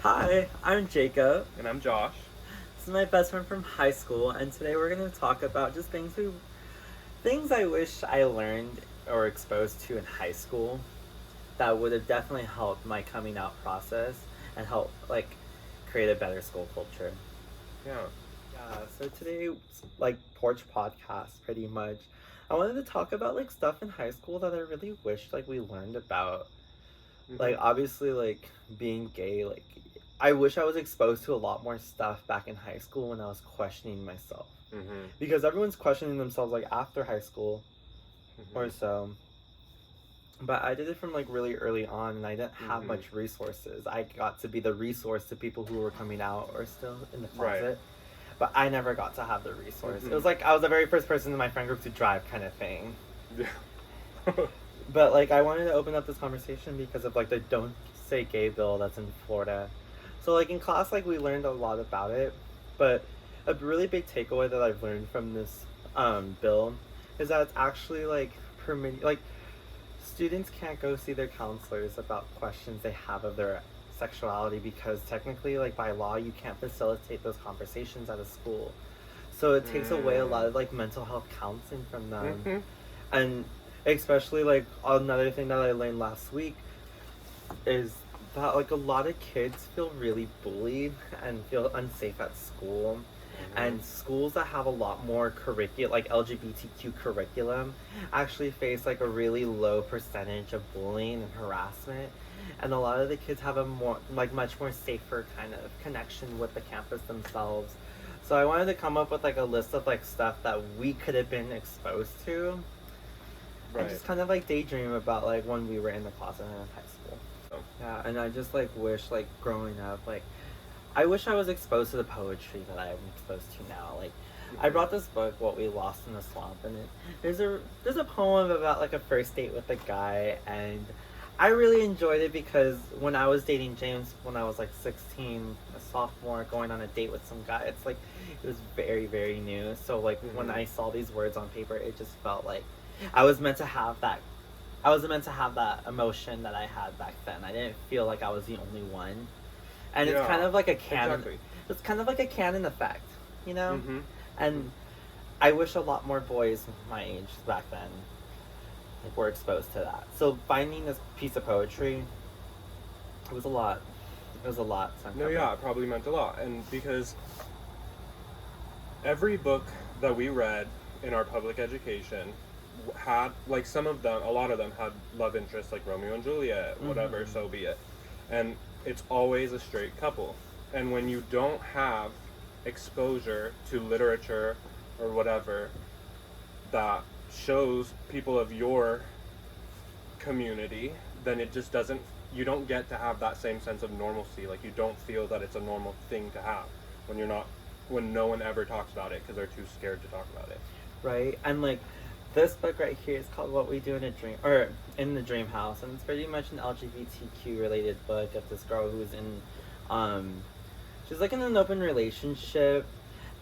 Hi, I'm Jacob. And I'm Josh. This is my best friend from high school, and today we're going to talk about just things I wish I learned or exposed to in high school that would have definitely helped my coming out process and help create a better school culture. Yeah. Yeah, so today porch podcast pretty much. I wanted to talk about stuff in high school that I really wished we learned about. Mhm. Obviously being gay, I wish I was exposed to a lot more stuff back in high school when I was questioning myself. Mhm. Because everyone's questioning themselves after high school or Mhm. so. But I did it from really early on, and I didn't have Mhm. much resources. I got to be the resource to people who were coming out or still in the Right. closet. But I never got to have the resource. It was Mhm. like I was the very first person in my friend group to drive kind of thing. Yeah. But I wanted to open up this conversation because of the Don't Say Gay bill that's in Florida. So in class we learned a lot about it, but a really big takeaway that I've learned from this bill is that it's actually permitting students can't go see their counselors about questions they have of their sexuality because technically by law you can't facilitate those conversations at a school. So it takes away a lot Mm. of mental health counseling from them. Mhm. And especially another thing that I learned last week is that a lot of kids feel really bullied and feel unsafe at school, Mhm. and schools that have a lot more curriculum LGBTQ curriculum actually face a really low percentage of bullying and harassment, and a lot of the kids have a more much more safer kind of connection with the campus themselves. So I wanted to come up with a list of stuff that we could have been exposed to and Right. just kind of daydream about when we were in the closet in high school. Oh. Yeah, and I just wish growing up I wish I was exposed to the poetry that I'm exposed to now. I Mhm. brought this book, What We Lost in the Swamp, and there's a poem about a first date with a guy, and I really enjoyed it because when I was dating James when I was 16, a sophomore, going on a date with some guy, it was very very new. So when Mhm. I saw these words on paper, it just felt like I was meant to have that. I was meant to have that emotion that I had back then. I didn't feel like I was the only one, and it's kind Yeah. of like a canon. Exactly. It's kind of like a canon effect, you know. Mhm. And Mhm. I wish a lot more boys my age back then were exposed to that. So finding this piece of poetry, it was a lot. It was a lot to No, uncover. yeah, it probably meant a lot, and because every book that we read in our public education had some of them, a lot of them had love interests like Romeo and Juliet, whatever, Mm-hmm. so be it. And it's always a straight couple. And when you don't have exposure to literature or whatever that shows people of your community, then it just doesn't, you don't get to have that same sense of normalcy. Like, you don't feel that it's a normal thing to have when you're not, when no one ever talks about it because they're too scared to talk about it. Right, and this book right here is called What We Do in a Dream, or In the Dream House, and it's pretty much an LGBTQ related book of this girl who's in um she's in an open relationship,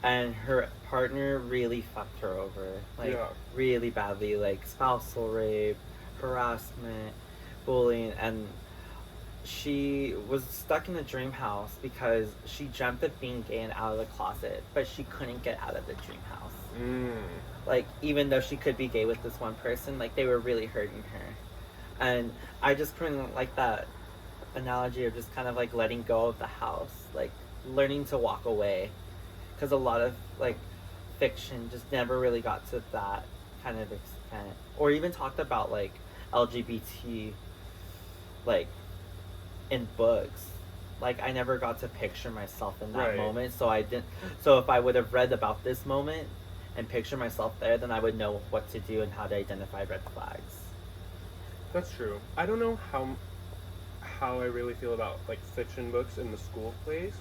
and her partner really fucked her over, Yeah. really badly, spousal rape, harassment, bullying, and she was stuck in a dream house because she dreamt of being gay and out of the closet, but she couldn't get out of the dream house. Mm. Even though she could be gay with this one person, they were really hurting her. And I just couldn't like that analogy of just kind of letting go of the house, learning to walk away, because a lot of fiction just never really got to that kind of extent, or even talked about LGBT like in books. I never got to picture myself in that Right. moment, so I didn't. So if I would have read about this moment and picture myself there, then I would know what to do and how to identify red flags. That's true. I don't know how I really feel about fiction books in the school plays,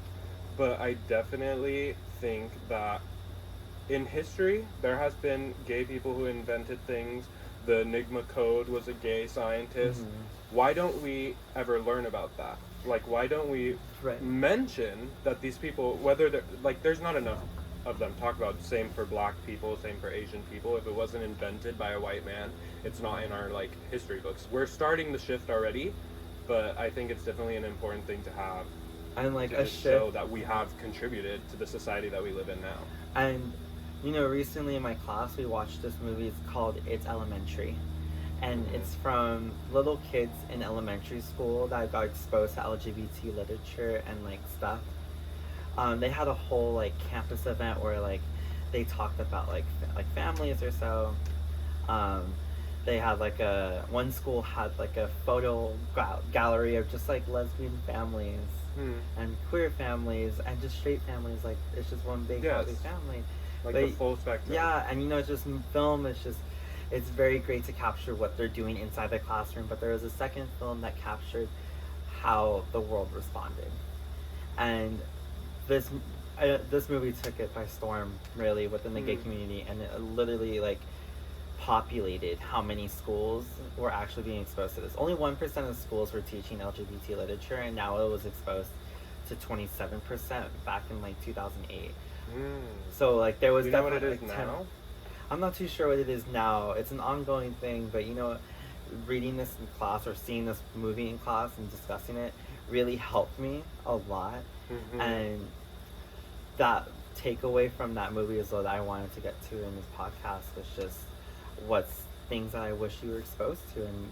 but I definitely think that in history there has been gay people who invented things. The Enigma Code was a gay scientist. Mm-hmm. Why don't we ever learn about that? Why don't we Right. mention that these people, whether they're there's not enough of them talk about. Same for black people, same for Asian people. If it wasn't invented by a white man, it's not in our history books. We're starting the shift already, but I think it's definitely an important thing to have. And like to a just shift. show that we have contributed to the society that we live in now. And you know, recently in my class we watched this movie. It's called It's Elementary, and Mhm. it's from little kids in elementary school that got exposed to LGBT literature and like stuff. They had a whole like campus event where like they talked about like families or so. Um, they had like a one school had like a photo gallery of just like lesbian families Hmm. and queer families and just straight families. Like it's just one big Yes. happy family. Like But the full spectrum. yeah, and you know, it's just film. It's very great to capture what they're doing inside the classroom. But there was a second film that captured how the world responded, and this this movie took it by storm, really, within the gay Mm. community, and it literally like populated how many schools were actually being exposed to this. Only 1% of schools were teaching LGBT literature, and now it was exposed to 27% back in like 2008. Mm. So like there was You know what it definitely is like 10. now? I'm not too sure what it is now. It's an ongoing thing, but you know, reading this in class or seeing this movie in class and discussing it really helped me a lot. Mhm. And that takeaway from that movie is what I wanted to get to in this podcast was just what's things that I wish you were exposed to, and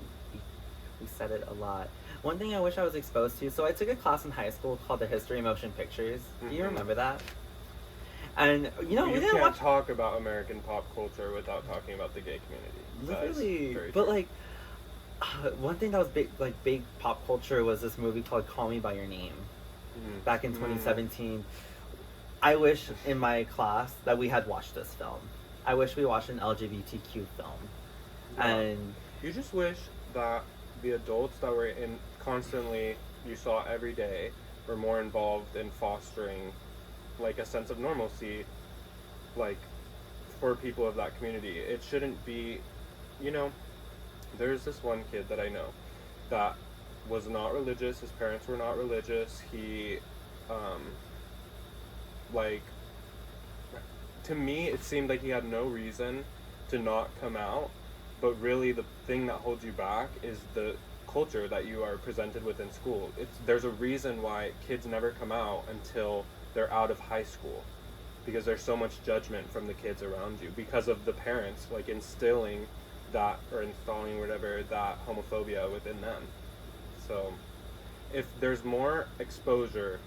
we said it a lot. One thing I wish I was exposed to, so I took a class in high school called the History of Motion Pictures. Do you Mhm. remember that? And you know, we You didn't can't watch talk about American pop culture without talking about the gay community. That is literally, very but true. like one thing that was big pop culture was this movie called Call Me by Your Name Mhm. back in 2017. I wish in my class that we had watched this film. I wish we watched an LGBTQ film. Yeah. And You just wish that the adults that were in constantly, you saw every day, were more involved in fostering like a sense of normalcy, like for people of that community. It shouldn't be, you know, there's this one kid that I know that was not religious. His parents were not religious. He, like, to me, it seemed like he had no reason to not come out. But really, the thing that holds you back is the culture that you are presented with in school. There's a reason why kids never come out until they're out of high school, because there's so much judgment from the kids around you because of the parents like instilling that or installing whatever that homophobia within them. So if there's more exposure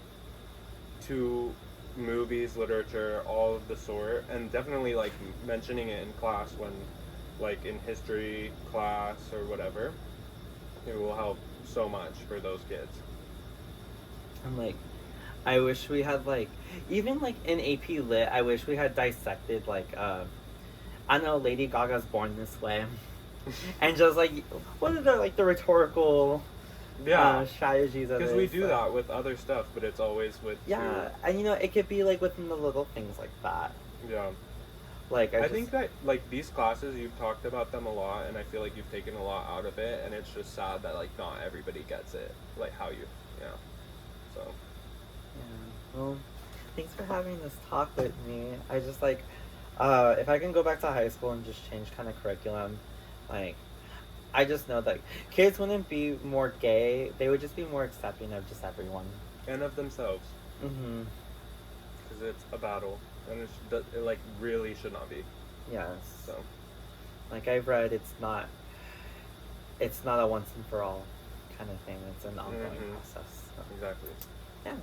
to movies, literature, all of the sort, and definitely like mentioning it in class when like in history class or whatever, it will help so much for those kids. I'm like, I wish we had like, even like in AP Lit, I wish we had dissected like, I know Lady Gaga's Born This Way, and just like, what are the rhetorical Yeah, strategies of it? because we do that with other stuff, but it's always with Yeah, and you know, it could be like within the little things like that. yeah. Like I think that like these classes, you've talked about them a lot, and I feel like you've taken a lot out of it, and it's just sad that like not everybody gets it, like how you, yeah. So Yeah. Well, thanks for having this talk with me. I just like, if I can go back to high school and just change kind of curriculum, like, I just know that kids wouldn't be more gay. They would just be more accepting of just everyone. and of themselves, Mm-hmm. because it's a battle, and it like really should not be. Yes. So Like I've read, it's not a once and for all kind of thing. It's an ongoing Mhm. process. So, exactly. yeah.